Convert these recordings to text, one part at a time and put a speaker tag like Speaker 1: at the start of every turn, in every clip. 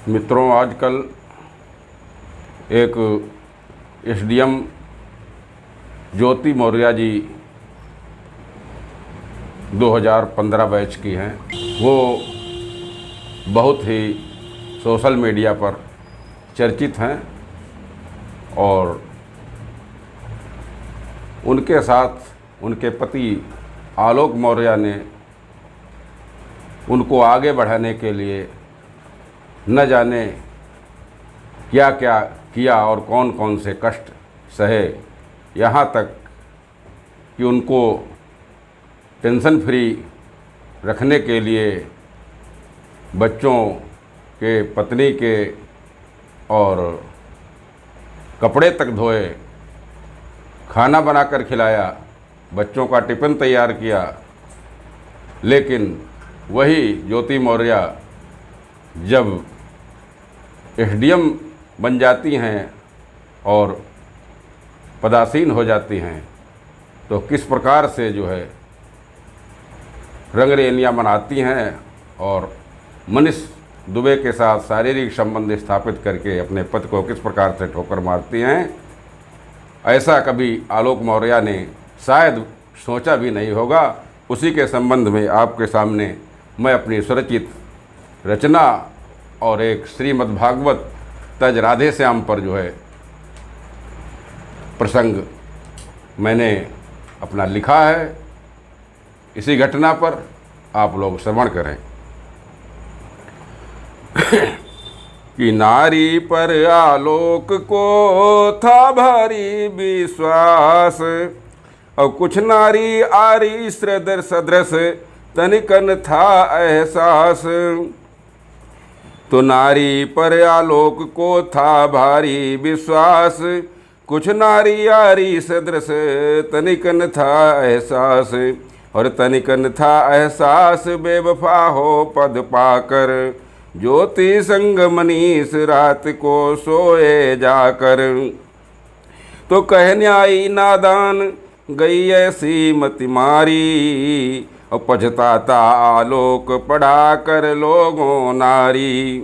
Speaker 1: मित्रों, आजकल एक एसडीएम ज्योति मौर्य जी 2015 बैच की हैं। वो बहुत ही सोशल मीडिया पर चर्चित हैं और उनके साथ उनके पति आलोक मौर्य ने उनको आगे बढ़ाने के लिए न जाने क्या क्या किया और कौन कौन से कष्ट सहे, यहाँ तक कि उनको टेंशन फ्री रखने के लिए बच्चों के, पत्नी के और कपड़े तक धोए, खाना बनाकर खिलाया, बच्चों का टिफ़िन तैयार किया। लेकिन वही ज्योति मौर्य जब एसडीएम बन जाती हैं और पदासीन हो जाती हैं तो किस प्रकार से जो है रंगरेलियाँ मनाती हैं और मनीष दुबे के साथ शारीरिक संबंध स्थापित करके अपने पति को किस प्रकार से ठोकर मारती हैं, ऐसा कभी आलोक मौर्य ने शायद सोचा भी नहीं होगा। उसी के संबंध में आपके सामने मैं अपनी स्वरचित रचना और एक श्रीमद्भागवत तज राधे श्याम पर जो है प्रसंग मैंने अपना लिखा है। इसी घटना पर आप लोग श्रवण करें कि नारी पर आलोक को था भारी विश्वास और कुछ नारी आरी सदृश तनिकन था एहसास। तो नारी पर आलोक को था भारी विश्वास, कुछ नारी आरी सदृश तनिकन था एहसास। और तनिकन था एहसास बेवफा हो पद पाकर, ज्योति संग मनीष रात को सोए जाकर। तो कहने आई नादान गई ऐसी मति मारी, और पछताता आलोक पढ़ा कर लोगों नारी।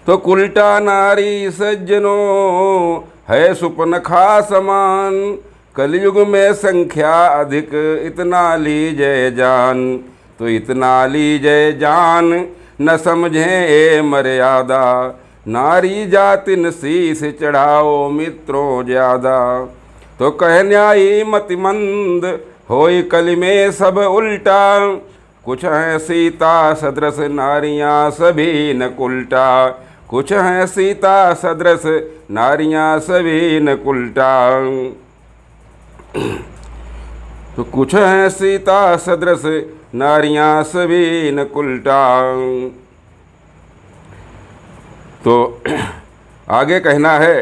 Speaker 1: तो कुलटा नारी सज्जनों है सुपनखा समान, कलयुग में संख्या अधिक इतना लीजिए जान। तो इतना लीजिए जान न समझें ए मर्यादा, नारी जातिन शीस चढ़ाओ मित्रों ज्यादा। तो कहने आई मतिमंद होई कली में सब उल्टा, कुछ हैं सीता सदृश नारियां सभी न कुल्टा। कुछ हैं सीता सदृश नारियां सभी न कुल्टा। तो कुछ हैं सीता सदृश नारियां सभी न कुल्टा। तो आगे कहना है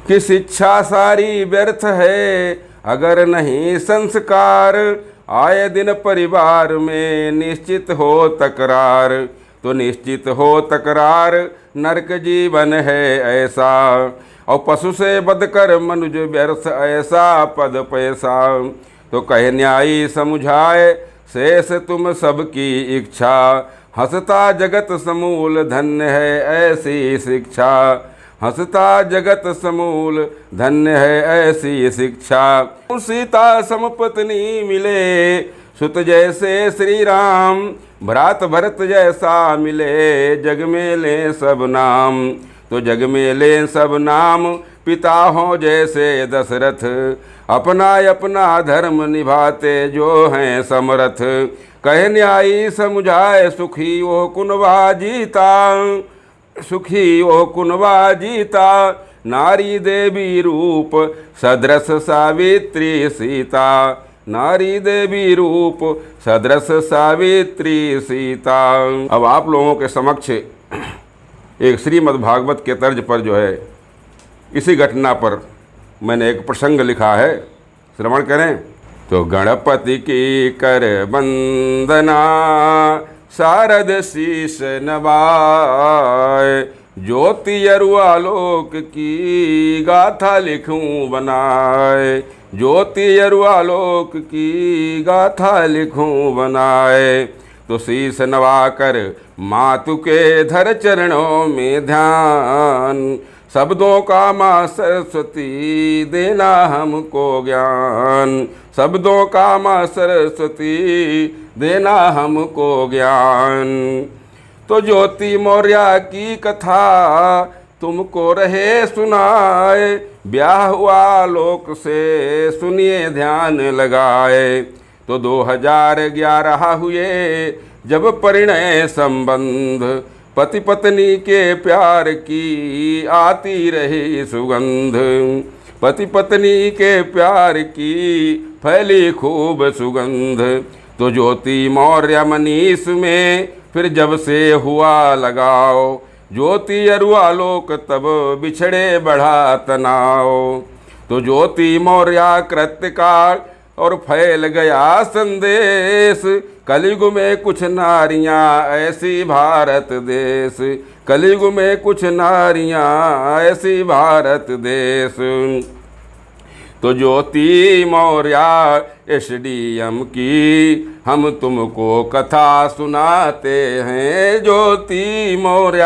Speaker 1: कि शिक्षा सारी व्यर्थ है अगर नहीं संस्कार, आए दिन परिवार में निश्चित हो तकरार। तो निश्चित हो तकरार नरक जीवन है ऐसा, और पशु से बदकर मनुज व्यर्थ ऐसा पद पैसा। तो कह न्यायी समुझाए शेष तुम सबकी इच्छा, हंसता जगत समूल धन्य है ऐसी शिक्षा। हंसता जगत समूल धन्य है ऐसी शिक्षा। सीता समपत्नी मिले सुत जैसे श्री राम, भ्रात भरत जैसा मिले जग में ले सब नाम। तो जग में ले सब नाम पिता हो जैसे दशरथ, अपना अपना धर्म निभाते जो हैं समरथ। कह न्यायी समुझाए सुखी वो कुनवा जीता, सुखी ओ कुनवा जीता। नारी देवी रूप सदृश सावित्री सीता, नारी देवी रूप सदृश सावित्री सीता। अब आप लोगों के समक्ष एक श्रीमद्भागवत के तर्ज पर जो है इसी घटना पर मैंने एक प्रसंग लिखा है, श्रवण करें। तो गणपति की कर वंदना शारद शीश नवाए, ज्योति अरुआलोक की गाथा लिखूं बनाए। ज्योति अरुआलोक की गाथा लिखूं बनाए। तो शीश नवाकर मातु के धर चरणों में ध्यान। शब्दों का माँ सरस्वती देना हमको ज्ञान, शब्दों का माँ सरस्वती देना हमको ज्ञान। तो ज्योति मौर्य की कथा तुमको रहे सुनाए, ब्याह हुआ लोक से सुनिए ध्यान लगाए। तो 2011 हुए जब परिणय संबंध, पति पत्नी के प्यार की आती रही सुगंध, पति पत्नी के प्यार की फैली खूब सुगंध। तो ज्योति मौर्य मनीष में फिर जब से हुआ लगाओ, ज्योति अरुआ लोक तब बिछड़े बढ़ा तनाव। तो ज्योति मौर्य कृत्यकाल और फैल गया संदेश, कलयुग में कुछ नारियां ऐसी भारत देश, कलयुग में कुछ नारियां ऐसी भारत देश। तो ज्योति मौर्य SDM की हम तुमको कथा सुनाते हैं, ज्योति मौर्य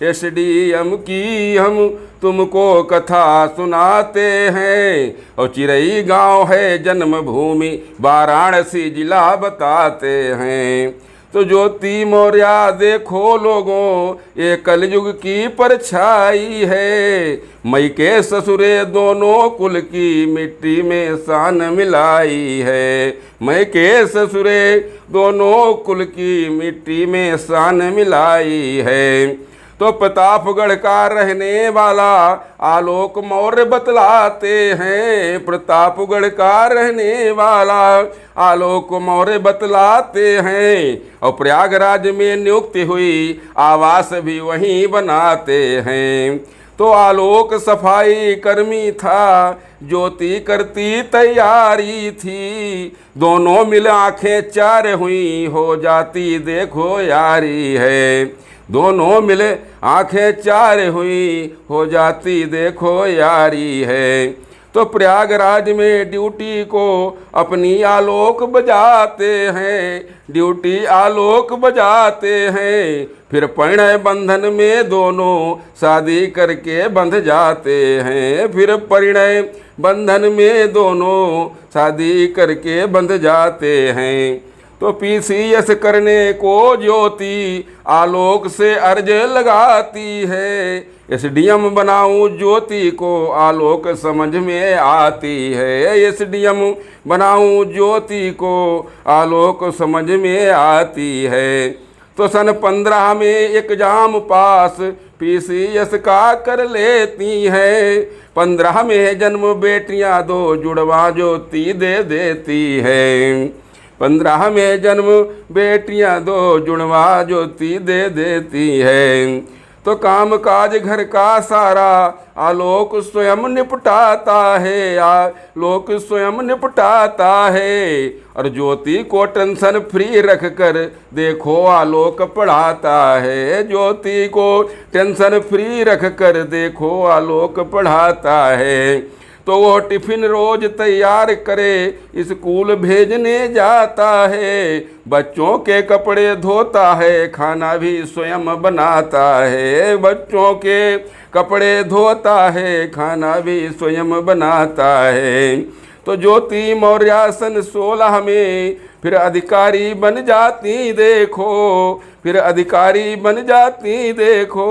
Speaker 1: SDM की हम तुमको कथा सुनाते हैं। और चिरई गांव है जन्मभूमि, वाराणसी जिला बताते हैं। तो ज्योति मौर्य देखो लोगों ये कलयुग की परछाई है, मई के ससुरे दोनों कुल की मिट्टी में शान मिलाई है, मई के ससुरे दोनों कुल की मिट्टी में शान मिलाई है। तो प्रतापगढ़ का रहने वाला आलोक मौर्य बतलाते हैं, प्रतापगढ़ का रहने वाला आलोक मौर्य बतलाते हैं। और प्रयागराज में नियुक्ति हुई आवास भी वहीं बनाते हैं। तो आलोक सफाई कर्मी था, ज्योति करती तैयारी थी, दोनों मिल आंखें चार हुई हो जाती देखो यारी है, दोनों मिले आंखें चार हुई हो जाती देखो यारी है। तो प्रयागराज में ड्यूटी को अपनी आलोक बजाते हैं, ड्यूटी आलोक बजाते हैं। फिर परिणय बंधन में दोनों शादी करके बंध जाते हैं, फिर परिणय बंधन में दोनों शादी करके बंध जाते हैं। तो PCS करने को ज्योति आलोक से अर्ज लगाती है, SDM बनाऊं ज्योति को आलोक समझ में आती है, SDM बनाऊं ज्योति को आलोक समझ में आती है। तो सन 15 में एग्जाम पास PCS का कर लेती है, 15 में जन्म बेटियां दो जुड़वा ज्योति दे देती है, 15 में जन्म बेटियां दो जुड़वा ज्योति दे देती है। तो काम काज घर का सारा आलोक स्वयं निपटाता है, आलोक स्वयं निपटाता है। और ज्योति को टेंशन फ्री रख कर देखो आलोक पढ़ाता है, ज्योति को टेंशन फ्री रख कर देखो आलोक पढ़ाता है। तो वो टिफिन रोज तैयार करे स्कूल भेजने जाता है, बच्चों के कपड़े धोता है खाना भी स्वयं बनाता है, बच्चों के कपड़े धोता है खाना भी स्वयं बनाता है। तो ज्योति मौर्य सन 16 में फिर अधिकारी बन जाती देखो, फिर अधिकारी बन जाती देखो।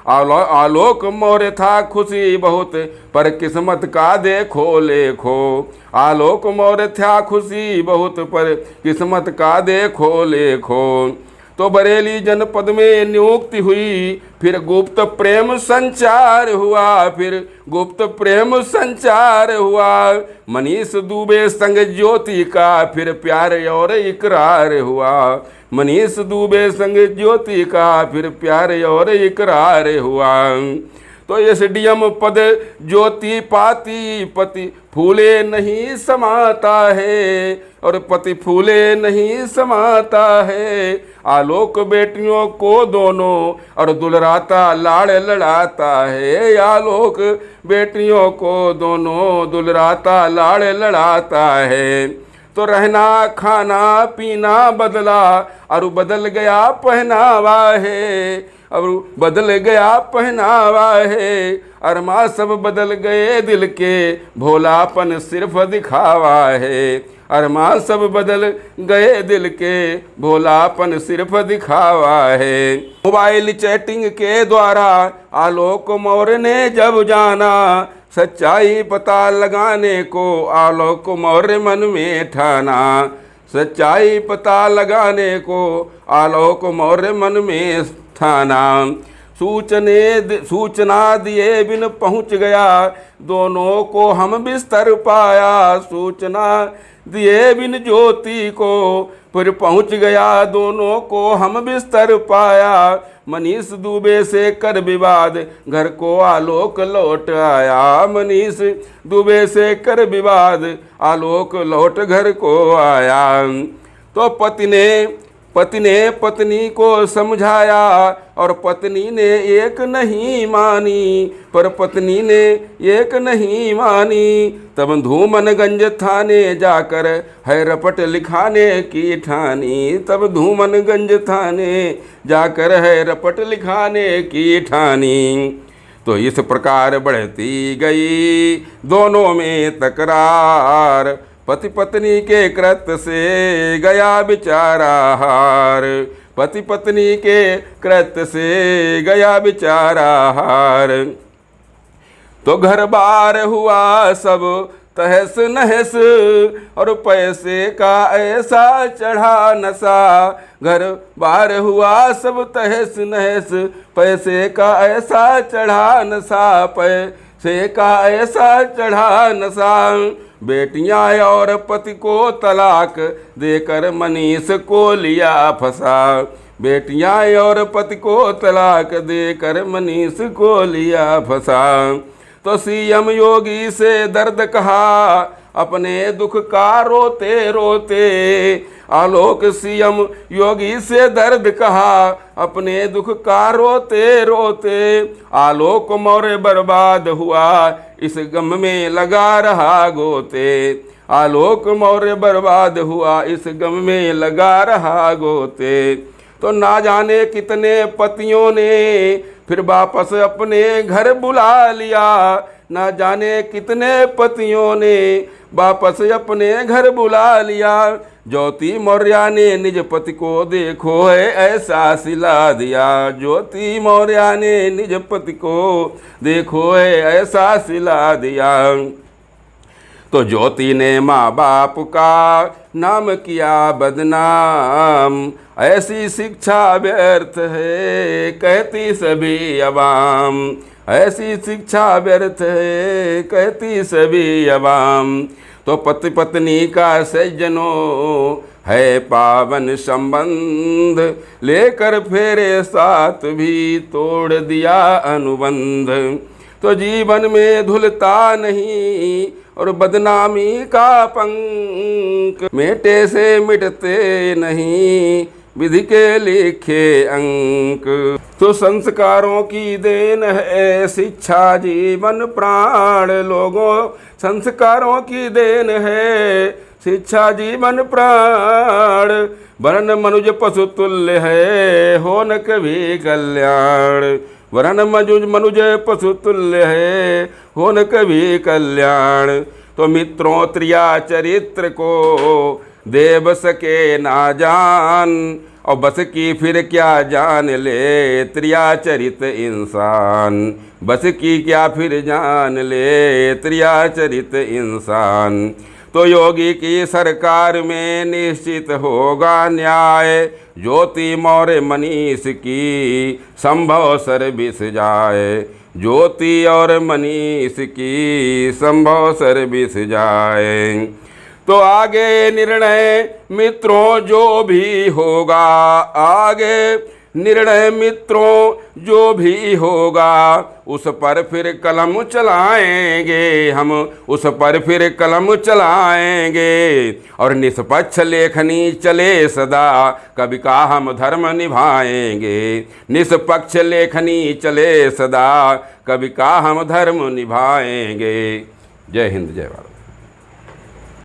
Speaker 1: आलोक मौर्य था खुशी बहुत पर किस्मत का देखो लेखो, आलोक मौर्य था खुशी बहुत पर किस्मत का देखो लेखो। तो बरेली जनपद में नियुक्ति हुई, फिर गुप्त प्रेम संचार हुआ, फिर गुप्त प्रेम संचार हुआ। मनीष दुबे संग ज्योति का फिर प्यार और इकरार हुआ, मनीष दुबे संग ज्योति का फिर प्यार और इकरार हुआ। तो SDM पद ज्योति पाती पति फूले नहीं समाता है, और पति फूले नहीं समाता है। आलोक बेटियों को दोनों और दुलराता लाड़ लड़ाता है, आलोक बेटियों को दोनों दुलराता लाड़ लड़ाता है। तो रहना खाना पीना बदला और बदल गया पहनावा है, और बदल गया पहनावा है। अरमा सब बदल गए दिल के, भोलापन सिर्फ दिखावा है। अरमा सब बदल गए दिल के, भोलापन सिर्फ दिखावा है। मोबाइल चैटिंग के द्वारा आलोक मौर्य ने जब जाना, सच्चाई पता लगाने को आलोक मौर्य मन में ठाना। सच्चाई पता लगाने को आलोक मौर्य मन में ठाना। सूचना दिए बिन पहुँच गया, दोनों को हम बिस्तर पाया। सूचना दिए बिन ज्योति को फिर पहुँच गया, दोनों को हम बिस्तर पाया। मनीष दुबे से कर विवाद, घर को आलोक लौट आया। मनीष दुबे से कर विवाद, आलोक लौट घर को आया। तो पति ने पत्नी को समझाया, और पत्नी ने एक नहीं मानी, पर पत्नी ने एक नहीं मानी। तब धूमनगंज थाने जाकर है रपट लिखाने की ठानी। तब धूमनगंज थाने जाकर है रपट लिखाने की ठानी। तो इस प्रकार बढ़ती गई दोनों में तकरार, पति पत्नी के कृत्य से गया बेचारा हार। पति पत्नी के कृत्य से गया बेचारा हार। तो घर बार हुआ सब तहस नहस, और पैसे का ऐसा चढ़ा नशा। घर बार हुआ सब तहस नहस, पैसे का ऐसा चढ़ा नशा। पैसे का ऐसा चढ़ा नशा। बेटियां और पति को तलाक देकर मनीष को लिया फंसा। बेटियां और पति को तलाक देकर मनीष को लिया फंसा। तो सीएम योगी से दर्द कहा, अपने दुख का रोते रोते। आलोक सीएम योगी से दर्द कहा, अपने दुख का रोते रोते। आलोक मौर्य बर्बाद हुआ, इस गम में लगा रहा गोते। आलोक मौर्य बर्बाद हुआ, इस गम में लगा रहा गोते। तो ना जाने कितने पतियों ने फिर वापस अपने घर बुला लिया। ना जाने कितने पतियों ने वापस अपने घर बुला लिया। ज्योति मौर्य ने निज पति को देखो है ऐसा सिला दिया। ज्योति मौर्य ने निज पति को देखो है ऐसा सिला दिया। तो ज्योति ने माँ बाप का नाम किया बदनाम। ऐसी शिक्षा व्यर्थ है कहती सभी अवाम। ऐसी शिक्षा व्यर्थ है कहती सभी अवाम। तो पति पत्नी का सज्जनों है पावन संबंध, लेकर फेरे साथ भी तोड़ दिया अनुबंध। तो जीवन में धुलता नहीं और बदनामी का पंख, मेटे से मिटते नहीं विधि के लिखे अंक। तो संस्कारों की देन है शिक्षा जीवन प्राण लोगों। संस्कारों की देन है शिक्षा जीवन प्राण। वर्ण मनुज पशु तुल्य है हो न कभी कल्याण। वर्ण मनुज पशु तुल्य है हो न कभी कल्याण। तो मित्रों त्रिया चरित्र को देव सके ना जान, और बस की फिर क्या जान ले त्रिया चरित इंसान। बस की क्या फिर जान ले त्रिया चरित इंसान। तो योगी की सरकार में निश्चित होगा न्याय। ज्योति मौर्य मनीष की संभव सर्विस जाए। ज्योति और मनीष की संभव सर्विस जाए। तो आगे निर्णय मित्रों जो भी होगा, आगे निर्णय मित्रों जो भी होगा, उस पर फिर कलम चलाएंगे हम। उस पर फिर कलम चलाएंगे और निष्पक्ष लेखनी चले सदा, कभी का हम धर्म निभाएंगे। निष्पक्ष लेखनी चले सदा, कभी का हम धर्म निभाएंगे। जय हिंद जय भारत।